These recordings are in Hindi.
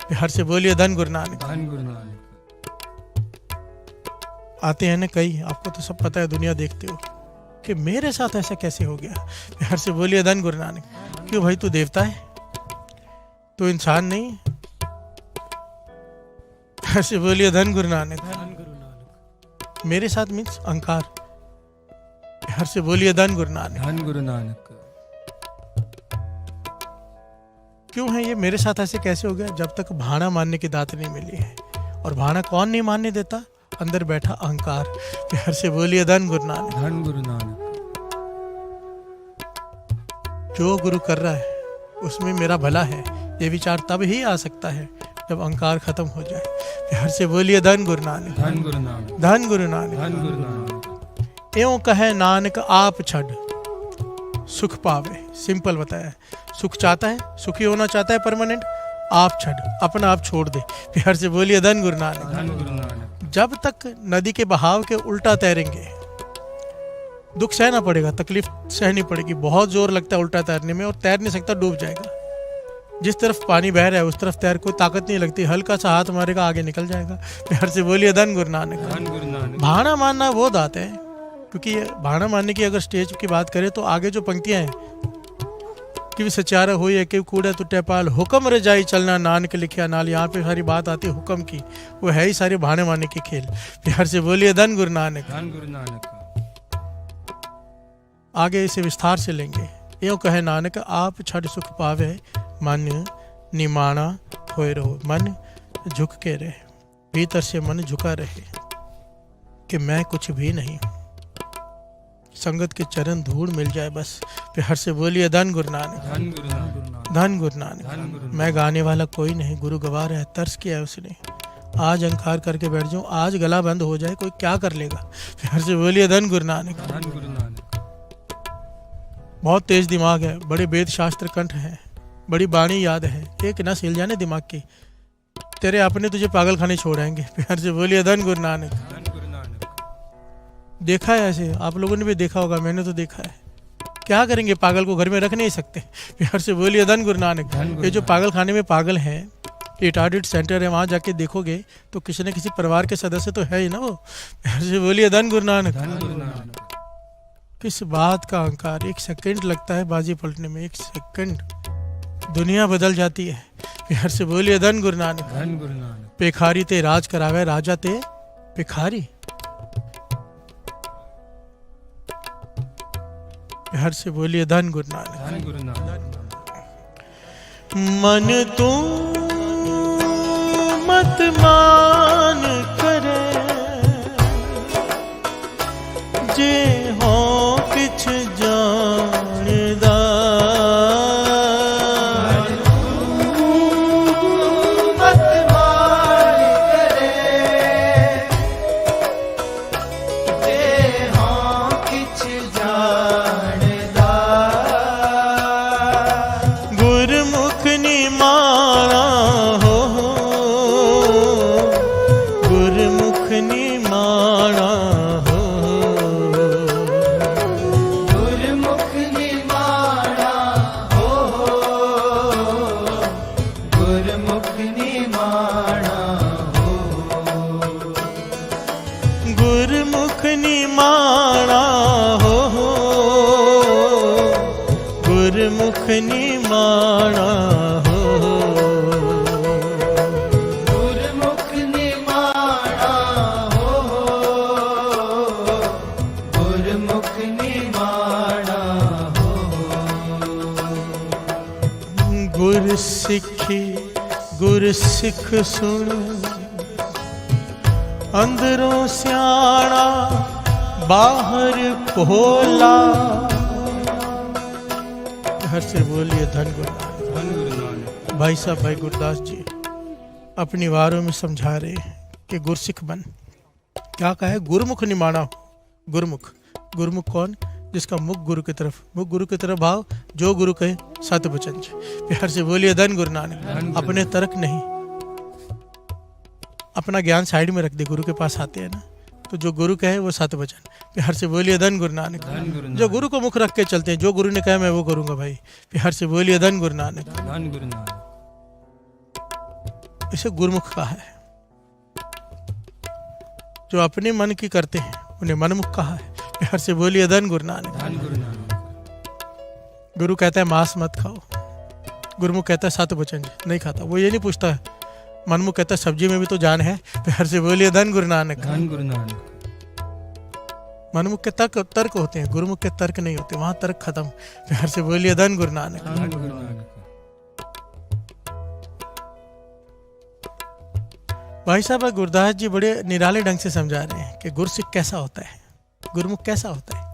बिहार से बोलिए धन गुरु नानक। धन गुरु नानक। आते हैं ना कई, आपको तो सब पता है, दुनिया देखते हो कि मेरे साथ ऐसा कैसे हो गया। बिहार से बोलिए धन गुरु नानक। क्यों भाई, तू देवता है, तू इंसान नहीं। बिहार से बोलिए धन गुरु नानक। धन गुरु नानक। मेरे साथ मीन्स अहंकार। बिहार से बोलिए धन गुरु नानक। धन गुरु नानक। क्यों है ये मेरे साथ ऐसे कैसे हो गया? जब तक भाना मानने की दात नहीं मिली है। और भाना कौन नहीं मानने देता? अंदर बैठा अहंकार। बिहार से बोलिए धन गुरु नानक। धन गुरु नानक। जो गुरु कर रहा है उसमें मेरा भला है, ये विचार तब ही आ सकता है जब अहंकार खत्म हो जाए। बिहार से बोलिए धन गुरु नानक। धन गुरु नानक। धन गुरु नानक। धन गुरु नानक। एवं कहे नानक आप छड़ सुख पावे। सिंपल बताया, सुख चाहता है, सुखी होना चाहता है परमानेंट, आप छड़, अपना आप छोड़ दे। बिहार से बोलिए धन गुरु नानक। धन गुरु नानक। जब तक नदी के बहाव के उल्टा तैरेंगे, दुख सहना पड़ेगा, तकलीफ सहनी पड़ेगी, बहुत जोर लगता है उल्टा तैरने में और तैर नहीं सकता, डूब जाएगा। जिस तरफ पानी बह रहा है उस तरफ तैर, कोई ताकत नहीं लगती, हल्का सा हाथ मारेगा आगे निकल जाएगा। बिहार से बोलिए धन गुरु नानक। धन गुरु नानक। भाना मानना वो दात है, क्योंकि ये भाना मानने की अगर स्टेज की बात करें तो आगे जो पंक्तियां हैं कि सचारा हो या कि कूड़ा टूटे पाल, हुक्म रजाई चलना नानक लिखिया नाल। यहाँ पे सारी बात आती है हुक्म की, वो है ही सारे भाने मानने के खेल। बिहार से बोलिए धन गुरु नानक। धन गुरु नानक। आगे इसे विस्तार से लेंगे। यो कहे नानक आप छड़ सुख पावे, मन निमाणा होए रहो। मन झुक के रहे, भीतर से मन झुका रहे कि मैं कुछ भी नहीं हूं, संगत के चरण धूल मिल जाए बस। बिहार से बोलिए धन गुरु नानक। धन गुरु नानक। धन गुरु नानक। धन गुरु मैं गाने वाला कोई नहीं, गुरु गवार है, तर्स किया है उसने। आज अहंकार करके बैठ जाऊं, आज गला बंद हो जाए, कोई क्या कर लेगा। बिहार से बोलिए धन गुरु नानक। धन गुरु नानक। बहुत तेज दिमाग है, बड़े वेद शास्त्र कंठ है, बड़ी बाणी याद है, एक ना हिल जाने दिमाग की, तेरे अपने तुझे पागल खाने छोड़ाएंगे। बिहार से बोलिए धन गुरु नानक। धन गुरु नानक। देखा है ऐसे, आप लोगों ने भी देखा होगा, मैंने तो देखा है। क्या करेंगे, पागल को घर में रख नहीं सकते। बिहार से बोलिए धन गुरु नानक। ये जो पागल खाने में पागल हैं, रिटार्डेड सेंटर है, वहां जाके देखोगे तो किसी न किसी परिवार के सदस्य तो है ही ना वो। बिहार से बोलिए धन गुरु नानक। धन गुरु नानक। किस बात का अहंकार, एक सेकंड लगता है बाजी पलटने में, एक सेकंड दुनिया बदल जाती है। बिहार से बोलिए धन गुरु नानक। धन गुरु नानक। पेखारी ते राज करावे, राजा ते पेखारी। बिहार से बोलिए धन गुरु नानक। धन गुरु नानक। मन तू मत मान करे, जे हो किछ जानदा। मत मान करे, जे हो किछ जानदा। गुरमुख निमाणा हो, गुरमुख निमाणा हो, गुरमुख निमाणा हो, गुरमुख निमाणा हो, गुरमुख निमाणा हो, गुरमुख निमाणा हो, गुरमुख निमाणा हो, गुरमुख निमाणा हो। गुर सिखी गुर सिख सुन, अंदरों सियाणा बाहर भोला। हर से बोलिए धन गुरु नानक। धन गुरु नानक। भाई साहब, भाई गुरदास जी अपनी वारों में समझा रहे हैं कि गुरसिख बन। क्या कहा है? गुरुमुख निमाणा हो। गुरुमुख, गुरुमुख कौन? जिसका मुख गुरु की तरफ, मुख गुरु की तरफ भाव, जो गुरु कहे सत्य वचन। बिहार से बोलिए धन गुरु नानक। अपने तर्क नहीं, अपना ज्ञान साइड में रख दे, गुरु के पास आते हैं ना, तो जो गुरु कहे वो सत्य वचन। बिहार से बोलिए धन गुरु नानक। धन गुरु नानक। जो गुरु को मुख रख के चलते हैं, जो गुरु ने कहा मैं वो करूंगा भाई। बिहार से बोलिए धन गुरु नानक। धन गुरु नानक। इसे गुरुमुख कहा है। जो अपने मन की करते हैं उन्हें मनमुख कहा है। प्यार से बोलिए धन गुरु नानक। धन गुरु नानक। गुरु कहता है मांस मत खाओ, गुरुमुख कहता है सत वचन नहीं खाता। वो ये नहीं पूछता है, मनमुख कहता है सब्जी में भी तो जान है। प्यार से बोलिए धन गुरु नानक। धन गुरु नानक। मनमुख के तर्क होते हैं, गुरुमुख के तर्क नहीं होते, वहां तर्क खत्म। प्यार से बोलिए धन गुरु नानक। धन गुरु नानक। भाई साहब गुरदास जी बड़े निराले ढंग से समझा रहे हैं कि गुरसिख कैसा होता है, गुरुमुख कैसा होता है।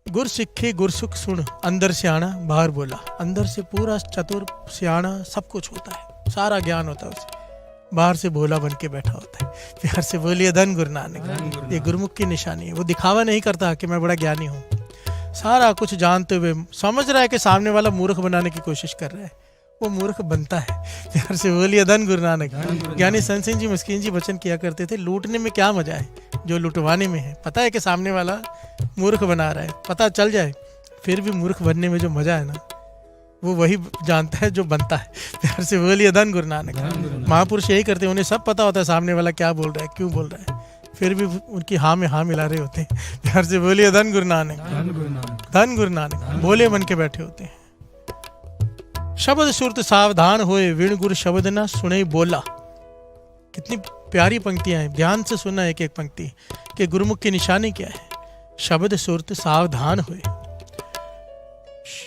गुर सिक्खे गुरसुख सुन, अंदर सियाणा बाहर बोला। अंदर से पूरा चतुर सियाणा सब कुछ होता है, सारा ज्ञान होता है उसे, बाहर से भोला बन के बैठा होता है। प्यार से बोलिए धन गुरु नानक। ये गुरुमुख की निशानी है। वो दिखावा नहीं करता कि मैं बड़ा ज्ञानी हूँ, सारा कुछ जानते हुए समझ रहा है कि सामने वाला मूर्ख बनाने की कोशिश कर रहा है, वो मूर्ख बनता है। प्यार से बोलिए धन गुरु नानक। ज्ञानी संत सिंह जी मिस्कीन जी वचन किया करते थे, लूटने में क्या मजा है जो लुटवाने में है। पता है कि सामने वाला मूर्ख बना रहा है, पता चल जाए, फिर भी मूर्ख बनने में जो मजा है ना, वो वही जानता है जो बनता है। प्यार से बोलिए धन गुरु नानक। महापुरुष यही करते हैं, उन्हें सब पता होता है सामने वाला क्या बोल रहा है, क्यों बोल रहा है, फिर भी उनकी हाँ में हाँ मिला रहे होते हैं। प्यार से बोलिए धन गुरु नानक। धन गुरु नानक बोले बन के बैठे होते हैं। शब्द सुरत सावधान होए, विण गुरु शब्द ना सुने बोला। कितनी प्यारी पंक्तियां हैं, ध्यान से सुनना एक एक पंक्ति कि गुरुमुख की निशानी क्या है। शब्द सुरत सावधान हुए,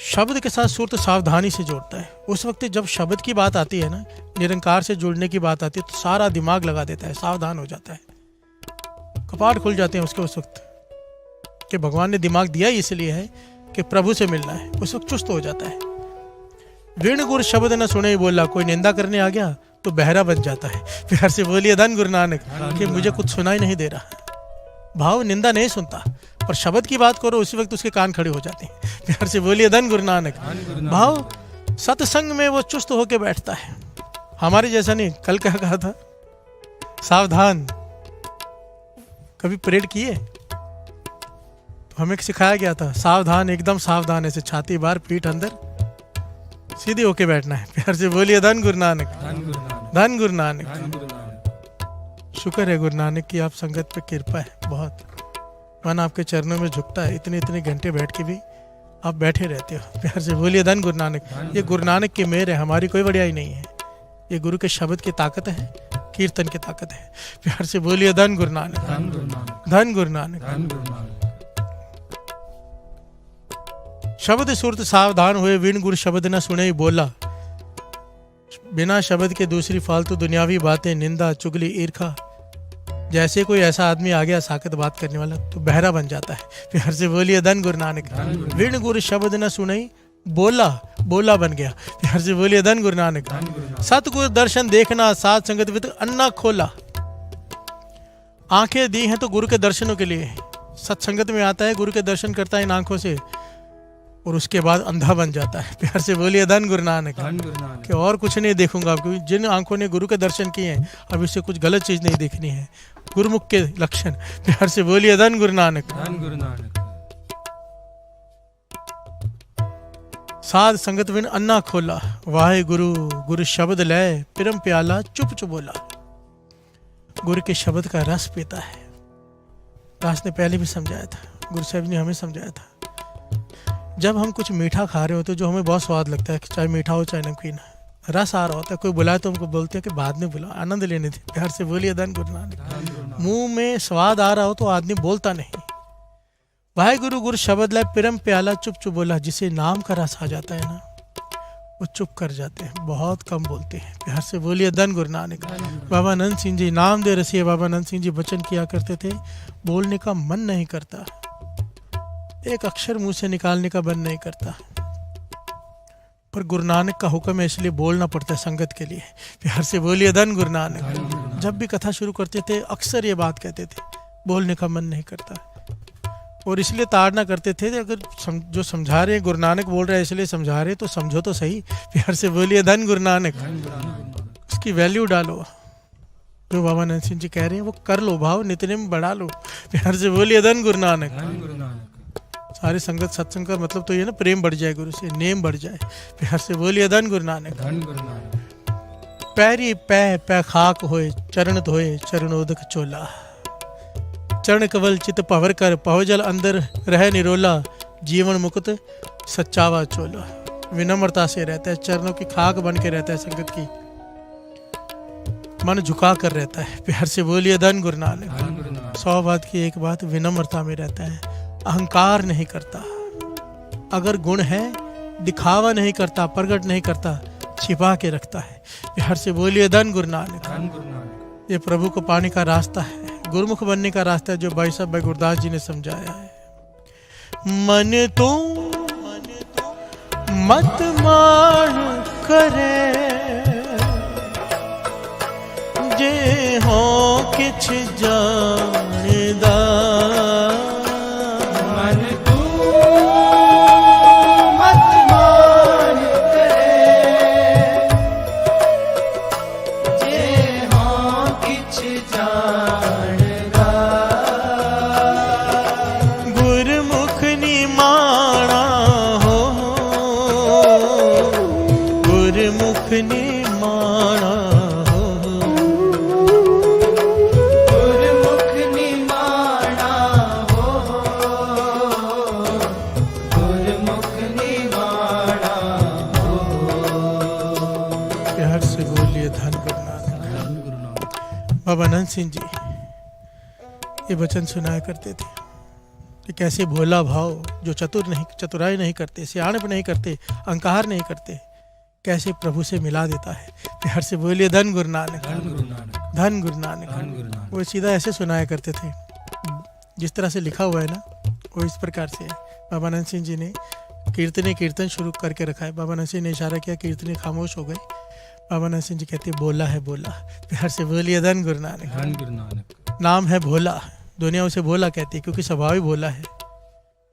शब्द के साथ सुरत सावधानी से जोड़ता है। उस वक्त जब शब्द की बात आती है ना, निरंकार से जुड़ने की बात आती है, तो सारा दिमाग लगा देता है, सावधान हो जाता है, कपाट खुल जाते हैं उसके उस वक्त कि भगवान ने दिमाग दिया ही इसलिए है कि प्रभु से मिलना है। उस वक्त चुस्त हो जाता है। विण गुरु शब्द न सुने बोला, कोई निंदा करने आ गया तो बहरा बन जाता है। प्यार से बोलिए धन गुरु नानक कि मुझे कुछ सुनाई नहीं दे रहा। भाव निंदा नहीं सुनता, पर शब्द की बात करो उसी वक्त उसके कान खड़े हो जाते हैं। प्यार से बोलिए धन गुरु नानक। भाव सत्संग में वो चुस्त होके बैठता है, हमारे जैसा नहीं। कल क्या कहा था, सावधान। कभी परेड किए तो हमें सिखाया गया था, सावधान, एकदम सावधान, ऐसे छाती बाहर पीठ अंदर, सीधे होके बैठना है। प्यार से बोलिए धन गुरु नानक। धन गुरु नानक। शुक्र है गुरु नानक की आप संगत पे कृपा है बहुत। मन आपके चरणों में झुकता है, इतने इतने घंटे बैठ के भी आप बैठे रहते हो। प्यार से बोलिए धन गुरु नानक। ये गुरु नानक की मेहर है, हमारी कोई बढ़ियाई नहीं है। ये गुरु के शब्द की ताकत है, कीर्तन की ताकत है। प्यार से बोलिए धन गुरु नानक। धन गुरु नानक। शब्द सुरत सावधान हुए, विण गुरु शब्द न सुने बोला। बिना शब्द के दूसरी फालतू दुनियावी बातें, निंदा, चुगली, ईर्खा, जैसे कोई ऐसा आदमी आ गया साकत बात करने वाला तो बहरा बन जाता है। प्यार से बोलिए धन गुरु नानक। विण गुरु शब्द न सुनई बोला, बोला बन गया। प्यार से बोलिए धन गुरु नानक। सतगुरु दर्शन देखना, साध संगत विद अन्ना खोला। आंखें दी हैं तो गुरु के दर्शनों के लिए, सत्संगत में आता है, गुरु के दर्शन करता है इन आंखों से, और उसके बाद अंधा बन जाता है। प्यार से बोलिए धन गुरु नानक। कि और कुछ नहीं देखूंगा, क्योंकि जिन आंखों ने गुरु के दर्शन किए हैं अब इससे कुछ गलत चीज नहीं देखनी है। गुरुमुख के लक्षण। प्यार से बोलिए धन गुरु नानक। साध संगत बिन अन्ना खोला, वाहे गुरु गुरु शब्द लय, पिरम प्याला चुप चुप बोला। गुरु के शब्द का रस पीता है। दास ने पहले भी समझाया था, गुरु साहब ने हमें समझाया था, जब हम कुछ मीठा खा रहे होते जो हमें बहुत स्वाद लगता है, चाहे मीठा हो चाहे नमकीन, रस आ रहा होता है, कोई बुलाए तो हमको बोलते हैं कि बाद में बुलाओ, आनंद लेने थे। प्यार से बोलिए धन गुरु नानक। मुंह में स्वाद आ रहा हो तो आदमी बोलता नहीं। वाहे गुरु गुरु शब्द लाए, पिरम प्याला चुप चुप बोला। जिसे नाम का रस आ जाता है ना, वो चुप कर जाते हैं, बहुत कम बोलते हैं। प्यार से बोलिए धन गुरु नानक। बाबा नंद सिंह जी नाम दे रसिए, बाबा नंद सिंह जी वचन किया करते थे, बोलने का मन नहीं करता, एक अक्षर मुंह से निकालने का मन नहीं करता, पर गुरु नानक का हुक्म है इसलिए बोलना पड़ता है संगत के लिए। प्यार से बोलिए धन गुरु नानक। जब भी कथा शुरू करते थे अक्सर ये बात कहते थे, बोलने का मन नहीं करता, और इसलिए ताड़ना करते थे अगर जो समझा रहे गुरु नानक बोल रहे हैं इसलिए समझा रहे तो समझो तो सही। प्यार से बोलिए धन गुरु नानक। उसकी वैल्यू डालो, जो बाबा नंद सिंह जी कह रहे हैं वो कर लो, भाव नितने में बढ़ा लो। प्यार से बोलिए धन गुरु नानक। सारी संगत सत्संग का मतलब तो ये ना, प्रेम बढ़ जाए गुरु से, नेम बढ़ जाए। प्यार से बोलिए धन गुरु नानक। पैरी पै पै खाक होए, चरण धोए चरणोदक चोला। चरण कवल चित पवर कर, पहुजल अंदर रह निरोला। जीवन मुक्त सच्चावा चोला। विनम्रता से रहता है, चरणों की खाक बन के रहता है संगत की, मन झुका कर रहता है। प्यार से बोलिए धन गुरु नानक। धन गुरु नानक। 100 बात की एक बात, विनम्रता में रहता है, अहंकार नहीं करता। अगर गुण है दिखावा नहीं करता, प्रकट नहीं करता, छिपा के रखता है। प्यार से बोलिए धन गुरु नानक। धन गुरु नानक। ये प्रभु को पाने का रास्ता है, गुरुमुख बनने का रास्ता है, जो भाई साहब भाई गुरदास जी ने समझाया है। मन तो मत मान करे, जे हो किछ जानदा। मन तू मत मान करे, जे हों किछ जानदा। गुरमुख निमाणा हो, गुरमुख निमाणा हो। गुरमुख निमाणा हो, गुरमुख निमाणा हो। प्यार से बोलिए धन गुरु नानक। धन गुरु नानक। बाबा नंद सिंह जी ये वचन सुनाया करते थे कि कैसे भोला भाव, जो चतुराई नहीं करते, सियाणप नहीं करते, अहंकार नहीं करते, कैसे प्रभु से मिला देता है। प्यार से बोलिए धन गुरु नानक। धन गुरु नानक। धन गुरु नानक। धन गुरु नानक। वो सीधा ऐसे सुनाया करते थे, जिस तरह से लिखा हुआ है ना, वो इस प्रकार से है। बाबा नंद सिंह जी ने कीर्तन शुरू करके रखा है। बाबा नंद सिंह ने इशारा किया, कीर्तने खामोश हो गई। बाबा नंद सिंह जी कहते बोला है बोला। प्यार से बोलिए धन गुरु नानक। धन गुरु नानक। नाम है भोला, दुनिया उसे भोला कहती है क्योंकि स्वभाव ही भोला है,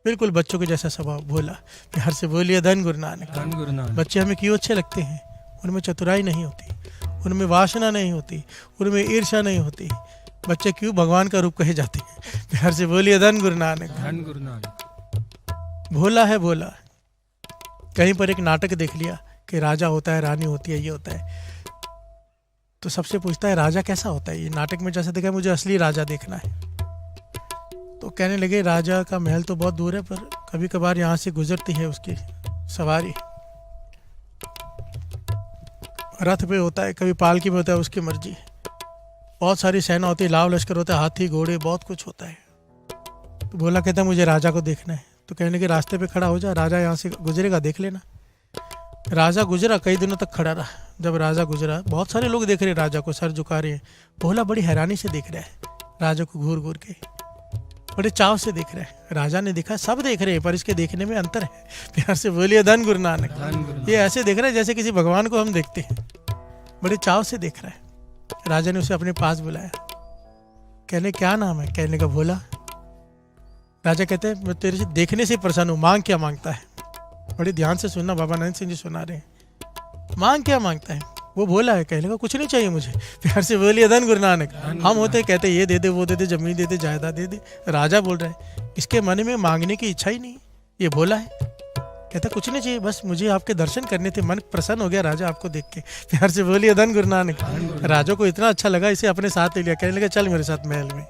बिल्कुल बच्चों के जैसा स्वभाव भोला। प्यार से बोलिए धन गुरु नानक। धन गुरु नानक। बच्चे हमें क्यों अच्छे लगते हैं? उनमें चतुराई नहीं होती, उनमें वासना नहीं होती, उनमें ईर्ष्या नहीं होती। बच्चे क्यों भगवान का रूप कहे जाते हैं? प्यार से बोलिए धन गुरु नानक। धन गुरु नानक। भोला है भोला। कहीं पर एक नाटक देख लिया कि राजा होता है, रानी होती है, ये होता है, तो सबसे पूछता है राजा कैसा होता है? ये नाटक में जैसे देखा, मुझे असली राजा देखना है। तो कहने लगे राजा का महल तो बहुत दूर है, पर कभी कभार यहाँ से गुजरती है उसकी सवारी, रथ पे होता है, कभी पालकी में होता है, उसकी मर्जी। बहुत सारी सेना होती है, लाव लश्कर होता है, हाथी घोड़े बहुत कुछ होता है। तो बोला कहता है मुझे राजा को देखना है। तो कहने के रास्ते पे खड़ा हो जा, राजा यहाँ से गुजरेगा, देख लेना। राजा गुजरा, कई दिनों तक खड़ा रहा। जब राजा गुजरा, बहुत सारे लोग देख रहे हैं राजा को, सर झुका रहे हैं। भोला बड़ी हैरानी से देख रहा है राजा को, घूर घूर के बड़े चाव से देख रहे हैं। राजा ने देखा, सब देख रहे हैं, पर इसके देखने में अंतर है। प्यार से बोलिए धन गुरु नानक। धन गुरु नानक। ये ऐसे देख रहा है जैसे किसी भगवान को हम देखते हैं, बड़े चाव से देख रहा है। राजा ने उसे अपने पास बुलाया, कहने क्या नाम है? कहने का भोला। राजा कहते हैं मैं तेरे से देखने से प्रसन्न हूँ, मांग क्या मांगता है? बड़े ध्यान से सुनना, बाबा नंद सिंह जी सुना रहे हैं। मांग क्या मांगता है? वो बोला है, कहने का कुछ नहीं चाहिए मुझे। प्यार से बोलिए धन गुरु नानक। हम होते कहते ये दे दे, वो दे दे, जमीन दे दे, जायदाद दे दे। राजा बोल रहा है इसके मन में मांगने की इच्छा ही नहीं। ये बोला है, कहता कुछ नहीं चाहिए, बस मुझे आपके दर्शन करने थे, मन प्रसन्न हो गया राजा आपको देख के। प्यार से बोलिए धन गुरु नानक। राजा को इतना अच्छा लगा, इसे अपने साथ ले लिया। कहने लगा चल मेरे साथ महल में।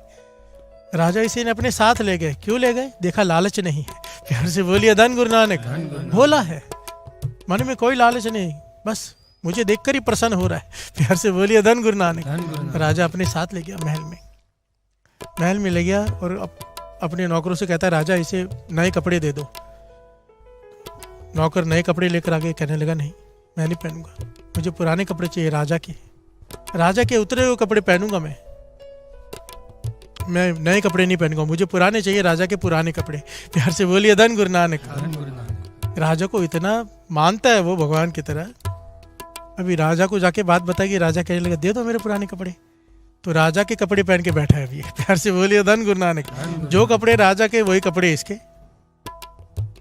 राजा इसे ने अपने साथ ले गए। क्यों ले गए? देखा लालच नहीं है। प्यार से बोलिए धन गुरु नानक। भोला है, मन में कोई लालच नहीं, बस मुझे देखकर ही प्रसन्न हो रहा है। प्यार से बोलिए धन गुरु नानक। राजा अपने साथ ले गया महल में। महल में ले गया और अपने नौकरों से कहता है राजा इसे नए कपड़े दे दो। नौकर नए कपड़े लेकर आ गए। कहने लगा नहीं मैं नहीं पहनूंगा, मुझे पुराने कपड़े चाहिए राजा के। राजा के उतरे हुए कपड़े पहनूंगा मैं नए कपड़े नहीं पहनूंगा, मुझे पुराने चाहिए, राजा के पुराने कपड़े। प्यार से बोलिए धन गुरु नानक। राजा को इतना मानता है वो भगवान की तरह। अभी राजा को जाके बात बताएगी, राजा कहने लगा दे दो मेरे पुराने कपड़े। तो राजा के कपड़े पहन के बैठा है अभी। प्यार से बोलिए धन गुरु नानक। जो कपड़े राजा के वही कपड़े इसके।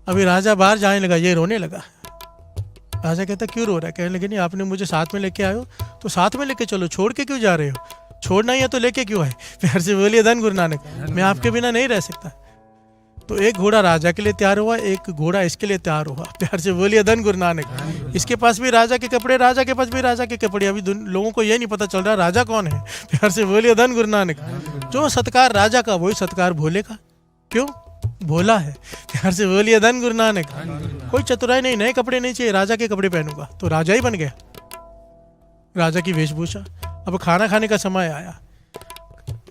अभी राजा बाहर जाने लगा, ये रोने लगा। राजा कहता क्यों रो रहा है? कहने लगे नहीं आपने मुझे साथ में लेके आए हो तो साथ में लेके चलो, छोड़ के क्यों जा रहे हो? छोड़ना ही है तो लेके क्यों आए? प्यार से बोलिए धन गुरु नानक। मैं आपके बिना नहीं रह सकता। तो एक घोड़ा राजा के लिए तैयार हुआ, एक घोड़ा इसके लिए तैयार हुआ। प्यार से बोलिए धन गुरु नानक। इसके पास भी राजा के कपड़े, राजा के पास भी राजा के कपड़े। अभी लोगों को ये नहीं पता चल रहा राजा कौन है। प्यार से बोलिए धन गुरु नानक। जो सत्कार राजा का वही सत्कार भोले का। क्यों? भोला है। प्यार से बोलिए धन गुरु नानक। कोई चतुराई नहीं, नए कपड़े नहीं चाहिए, राजा के कपड़े पहनूंगा तो राजा ही बन गया, राजा की वेशभूषा। अब खाना खाने का समय आया,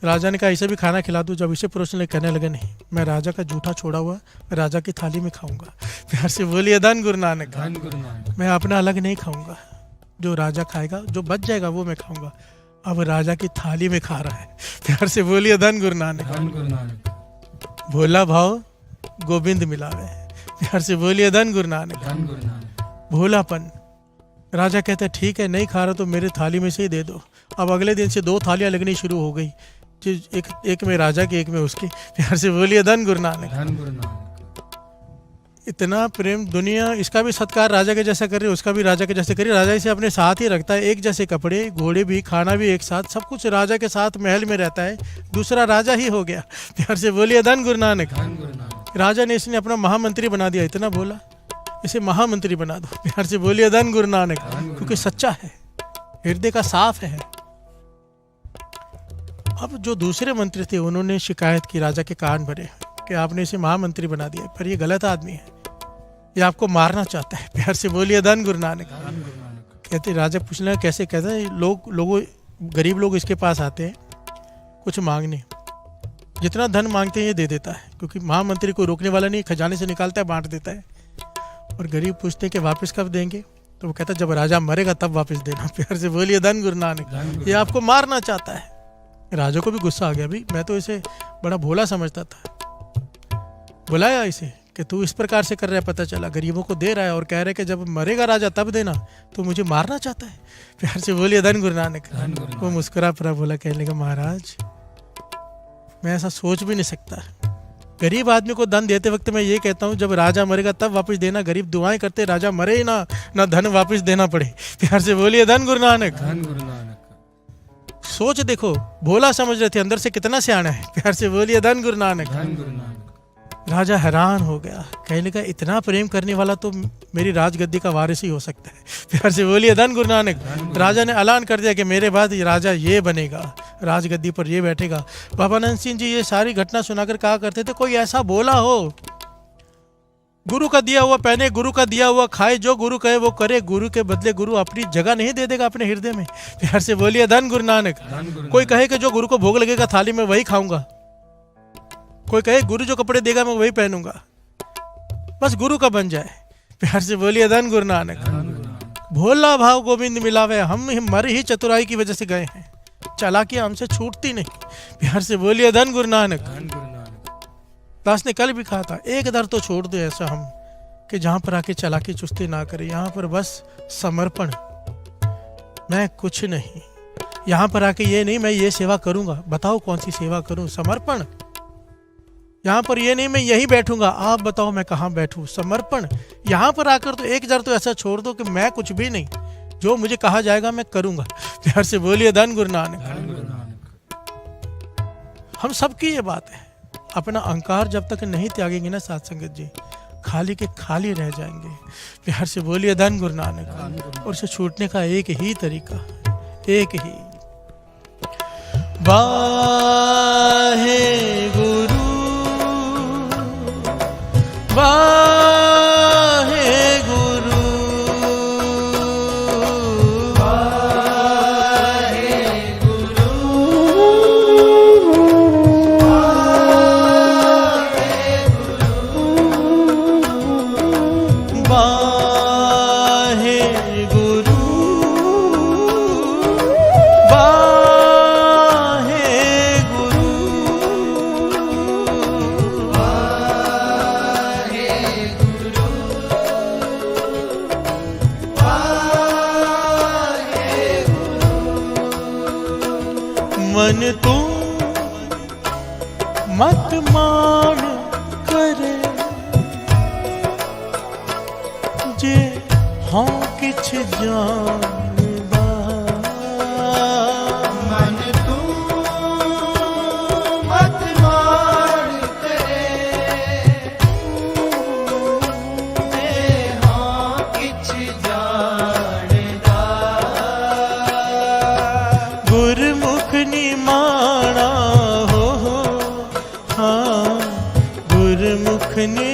राजा ने कहा इसे भी खाना खिला दूं। जब इसे परोसने लगे, कहने लगे नहीं, मैं राजा का जूठा छोड़ा हुआ राजा की थाली में खाऊंगा। प्यार से बोलिए धन गुरु नानक। मैं अपना अलग नहीं खाऊंगा, जो राजा खाएगा, जो बच जाएगा वो मैं खाऊंगा। अब राजा की थाली में खा रहा है। प्यार से बोलिए धन गुरु नानक। भोला भाव गोविंद मिलावे। प्यार से बोलिए धन गुरु नानक। भोलापन। राजा कहता है ठीक है, नहीं खा रहा तो मेरे थाली में से ही दे दो। अब अगले दिन से 2 थालियां लगनी शुरू हो गई, एक में राजा की, एक में उसकी। प्यार से बोलिए धन गुरु नानक। इतना प्रेम दुनिया, इसका भी सत्कार राजा के जैसा कर रही है, उसका भी राजा के जैसे कर रही है। राजा इसे अपने साथ ही रखता है, एक जैसे कपड़े, घोड़े भी, खाना भी एक साथ, सब कुछ राजा के साथ महल में रहता है। दूसरा राजा ही हो गया। प्यार से बोलिए धन गुरु नानक। राजा ने इसने अपना महामंत्री बना दिया। इतना बोला, इसे महामंत्री बना दो। प्यार से बोलिए धन गुरु नानक। क्योंकि सच्चा है, हृदय का साफ है। अब जो दूसरे मंत्री थे उन्होंने शिकायत की, राजा के कान भरे कि आपने इसे महामंत्री बना दिया, पर ये गलत आदमी है, ये आपको मारना चाहता है। प्यार से बोलिए धन गुरु नानक। कहते राजा पूछना कैसे? कहता है लोगों गरीब लोग इसके पास आते हैं कुछ मांगने, जितना धन मांगते हैं ये दे देता है, क्योंकि महामंत्री को रोकने वाला नहीं, खजाने से निकालता है, बांट देता है। और गरीब पूछते हैं कि वापस कब देंगे? तो वो कहता है जब राजा मरेगा तब वापस देना। प्यार से बोलिए धन गुरु नानक। ये आपको मारना चाहता है। राजा को भी गुस्सा आ गया, भाई मैं तो इसे बड़ा भोला समझता था। बुलाया इसे कि तू इस प्रकार से कर रहा है, पता चला गरीबों को दे रहा है और कह रहा है कि जब मरेगा राजा तब देना, तो मुझे मारना चाहता है। प्यार से बोलिए धन गुरु नानक। वो मुस्कुरा पड़ा, बोला, कहने का महाराज मैं ऐसा सोच भी नहीं सकता। गरीब आदमी को धन देते वक्त मैं ये कहता हूँ जब राजा मरेगा तब वापस देना। गरीब दुआएं करते राजा मरे ही ना धन वापस देना पड़े। प्यार से बोलिए धन गुरु नानक। सोच देखो, भोला समझ रहे थे, अंदर से कितना सियाना है। प्यार से बोलिए धन गुरु नानक। राजा हैरान हो गया, कहने लगा इतना प्रेम करने वाला तो मेरी राजगद्दी का वारिस ही हो सकता है। प्यार से बोलिए धन गुरु नानक। राजा ने ऐलान कर दिया कि मेरे बाद राजा ये बनेगा, राजगद्दी पर ये बैठेगा। बाबा नंद सिंह जी ये सारी घटना सुनाकर कहा करते थे, कोई ऐसा बोला हो, गुरु का दिया हुआ पहने, गुरु का दिया हुआ खाए, जो गुरु कहे वो करे, गुरु के बदले गुरु अपनी जगह नहीं दे देगा अपने हृदय में। प्यार से बोलिए धन गुरु नानक। कोई कहे कि जो गुरु को भोग लगेगा थाली में वही खाऊंगा, कोई कहे गुरु जो कपड़े देगा मैं वही पहनूंगा, बस गुरु का बन जाए। प्यार से बोलिए धन गुरु नानक। भोला भाव गोविंद मिलावे। हम मर ही चतुराई की वजह से गए हैं, चालाकी हमसे छूटती नहीं। प्यार से बोलिए धन गुरु नानक। दास ने कल भी कहा था, एक दर तो छोड़ दो ऐसा हम कि जहां पर आके चालाकी चुस्ती ना करे, यहाँ पर बस समर्पण, मैं कुछ नहीं। यहाँ पर आके ये नहीं मैं ये सेवा करूंगा, बताओ कौन सी सेवा करूं, समर्पण। यहाँ पर ये नहीं मैं यहीं बैठूंगा, आप बताओ मैं कहाँ बैठूं, समर्पण। यहाँ पर आकर तो एक जर तो ऐसा छोड़ दो कि मैं कुछ भी नहीं, जो मुझे कहा जाएगा मैं करूंगा। प्यार से बोलिए धन गुरु नानक। हम सबकी ये बात है, अपना अहंकार जब तक नहीं त्यागेंगे ना साथ संगत जी, खाली के खाली रह जाएंगे। प्यार से बोलिए धन गुरु नानक। और इसे छूटने का एक ही तरीका, एक ही, वाहे गुरु वाहे गुरु वाहे गुरु वाहे गुरु मन तू मत मान करे जे हाँ किछ जानदा। मन तू मत मान करे अपनी